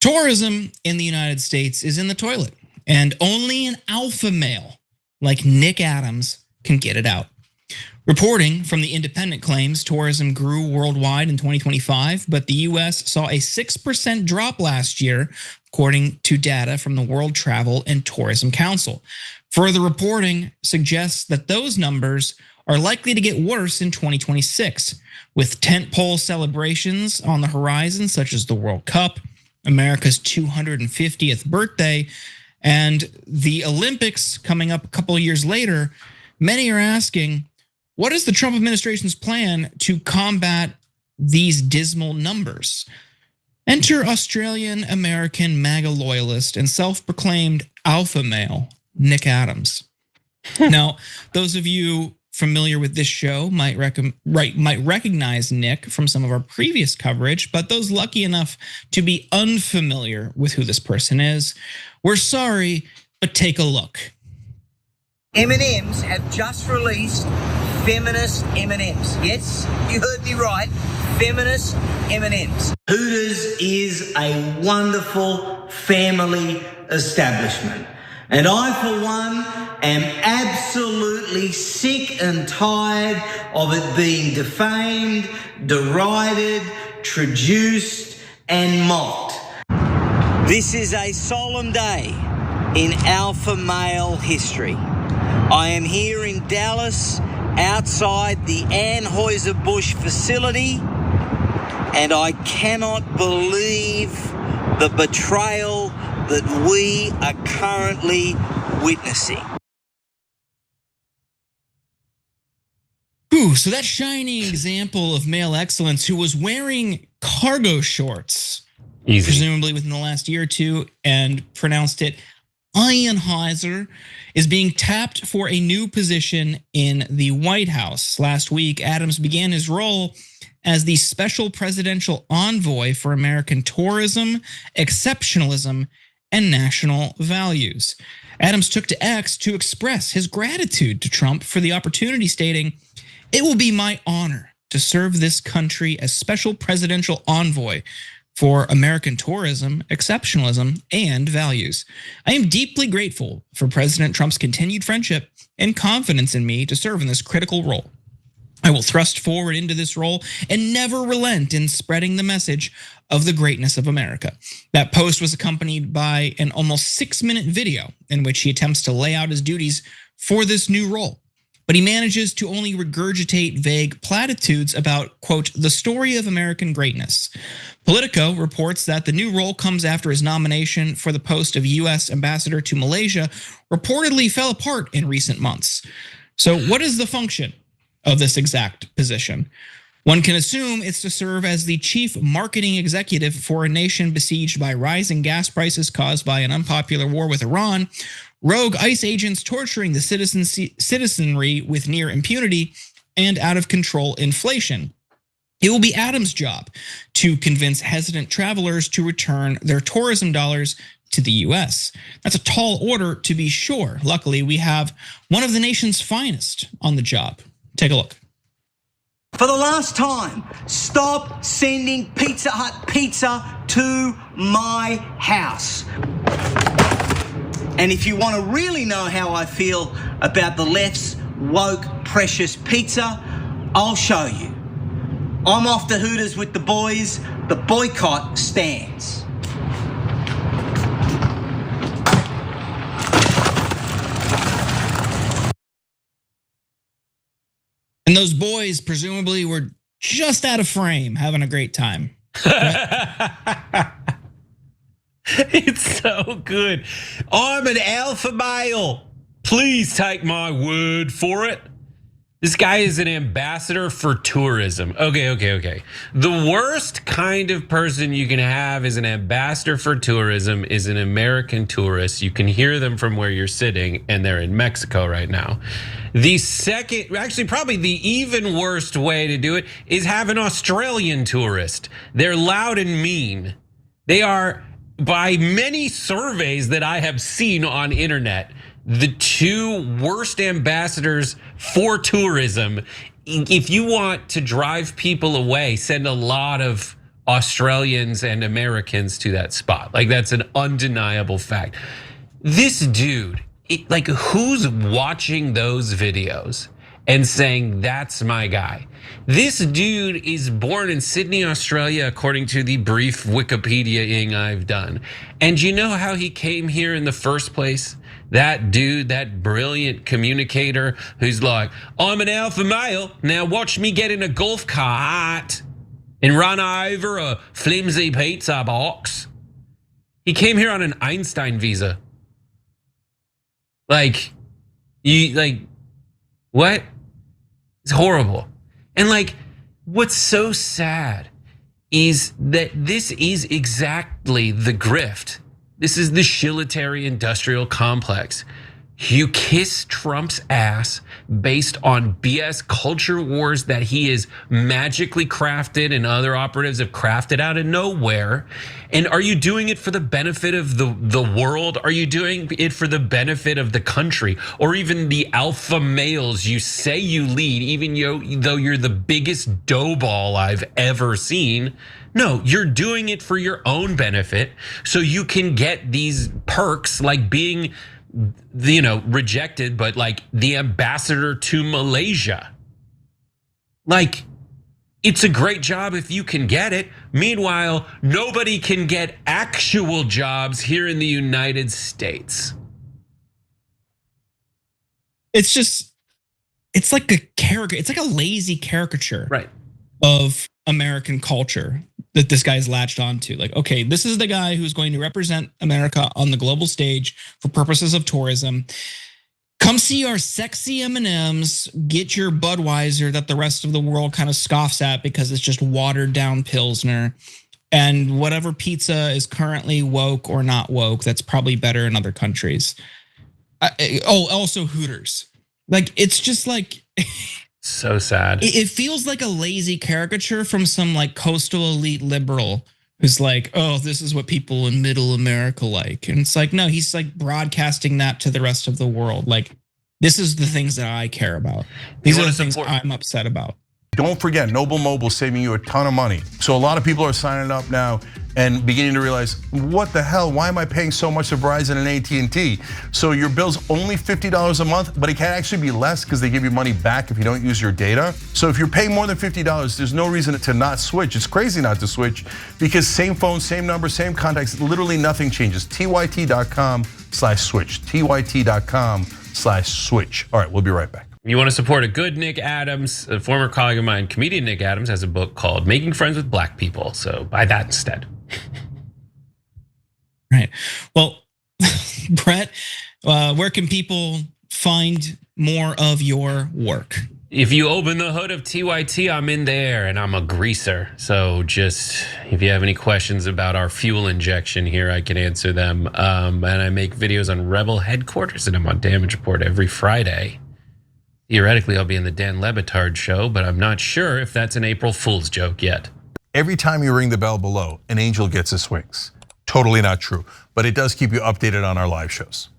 Tourism in the United States is in the toilet, and only an alpha male like Nick Adams can get it out. Reporting from The Independent claims tourism grew worldwide in 2025, but the US saw a 6% drop last year, according to data from the World Travel and Tourism Council. Further reporting suggests that those numbers are likely to get worse in 2026, with tentpole celebrations on the horizon, such as the World Cup, America's 250th birthday, and the Olympics coming up a couple of years later. Many are asking, what is the Trump administration's plan to combat these dismal numbers? Enter Australian-American MAGA loyalist and self-proclaimed alpha male, Nick Adams. Now, those of you familiar with this show might recognize Nick from some of our previous coverage, but those lucky enough to be unfamiliar with who this person is, we're sorry, but take a look. M&M's have just released feminist M&M's. Yes, you heard me right, feminist M&M's. Hooters is a wonderful family establishment. And I, for one, am absolutely sick and tired of it being defamed, derided, traduced, and mocked. This is a solemn day in alpha male history. I am here in Dallas, outside the Anheuser-Busch facility, and I cannot believe the betrayal that we are currently witnessing. Ooh, so that shining example of male excellence who was wearing cargo shorts, presumably within the last year or two, and pronounced it Anheuser, is being tapped for a new position in the White House. Last week, Adams began his role as the special presidential envoy for American tourism, exceptionalism, and national values. Adams took to X to express his gratitude to Trump for the opportunity, stating, "It will be my honor to serve this country as special presidential envoy for American tourism, exceptionalism, and values. I am deeply grateful for President Trump's continued friendship and confidence in me to serve in this critical role. I will thrust forward into this role and never relent in spreading the message of the greatness of America." That post was accompanied by an almost 6-minute video in which he attempts to lay out his duties for this new role. But he manages to only regurgitate vague platitudes about, quote, the story of American greatness. Politico reports that the new role comes after his nomination for the post of US ambassador to Malaysia reportedly fell apart in recent months. So what is the function of this exact position? One can assume it's to serve as the chief marketing executive for a nation besieged by rising gas prices caused by an unpopular war with Iran, rogue ICE agents torturing the citizenry with near impunity, and out of control inflation. It will be Adams' job to convince hesitant travelers to return their tourism dollars to the US. That's a tall order, to be sure. Luckily, we have one of the nation's finest on the job. Take a look. For the last time, stop sending Pizza Hut pizza to my house. And if you want to really know how I feel about the left's woke precious pizza, I'll show you. I'm off to Hooters with the boys. The boycott stands. And those boys presumably were just out of frame, having a great time. It's so good. I'm an alpha male. Please take my word for it. This guy is an ambassador for tourism. Okay. The worst kind of person you can have as an ambassador for tourism is an American tourist. You can hear them from where you're sitting, and they're in Mexico right now. The second, actually probably the even worst way to do it is have an Australian tourist. They're loud and mean. They are, by many surveys that I have seen on internet, the two worst ambassadors for tourism. If you want to drive people away, send a lot of Australians and Americans to that spot. Like, that's an undeniable fact. This dude, like, who's watching those videos and saying, that's my guy? This dude is born in Sydney, Australia, according to the brief Wikipedia-ing I've done. And you know how he came here in the first place? That dude, that brilliant communicator who's like, I'm an alpha male, now watch me get in a golf cart and run over a flimsy pizza box. He came here on an Einstein visa. Like, what? It's horrible. And like, what's so sad is that this is exactly the grift. This is the shilitary industrial complex. You kiss Trump's ass based on BS culture wars that he is magically crafted and other operatives have crafted out of nowhere. And are you doing it for the benefit of the world? Are you doing it for the benefit of the country? Or even the alpha males you say you lead, even though you're the biggest dough ball I've ever seen? No, you're doing it for your own benefit so you can get these perks like being, rejected, but like the ambassador to Malaysia. Like, it's a great job if you can get it. Meanwhile, nobody can get actual jobs here in the United States. It's like a caricature. It's like a lazy caricature, right, of American culture that this guy's latched onto. Like, okay, this is the guy who's going to represent America on the global stage for purposes of tourism. Come see our sexy M&Ms, get your Budweiser that the rest of the world kind of scoffs at because it's just watered down Pilsner. And whatever pizza is currently woke or not woke, that's probably better in other countries. Also Hooters. Like, it's just like, so sad. It feels like a lazy caricature from some like coastal elite liberal who's like, oh, this is what people in middle America like. And it's like, no, he's like broadcasting that to the rest of the world. Like, this is the things that I care about. These are the things I'm upset about. Don't forget, Noble Mobile is saving you a ton of money. So a lot of people are signing up now and beginning to realize, what the hell, why am I paying so much to Verizon and AT&T? So your bill's only $50 a month, but it can actually be less because they give you money back if you don't use your data. So if you're paying more than $50, there's no reason to not switch. It's crazy not to switch because same phone, same number, same contacts, literally nothing changes. TYT.com/switch, TYT.com/switch. All right, we'll be right back. You want to support a good Nick Adams, a former colleague of mine, comedian Nick Adams, has a book called Making Friends with Black People. So buy that instead. Right. Well, Brett, where can people find more of your work? If you open the hood of TYT, I'm in there and I'm a greaser. So just, if you have any questions about our fuel injection here, I can answer them. And I make videos on Rebel headquarters and I'm on Damage Report every Friday. Theoretically, I'll be in the Dan Le Batard show, but I'm not sure if that's an April Fool's joke yet. Every time you ring the bell below, an angel gets his wings. Totally not true, but it does keep you updated on our live shows.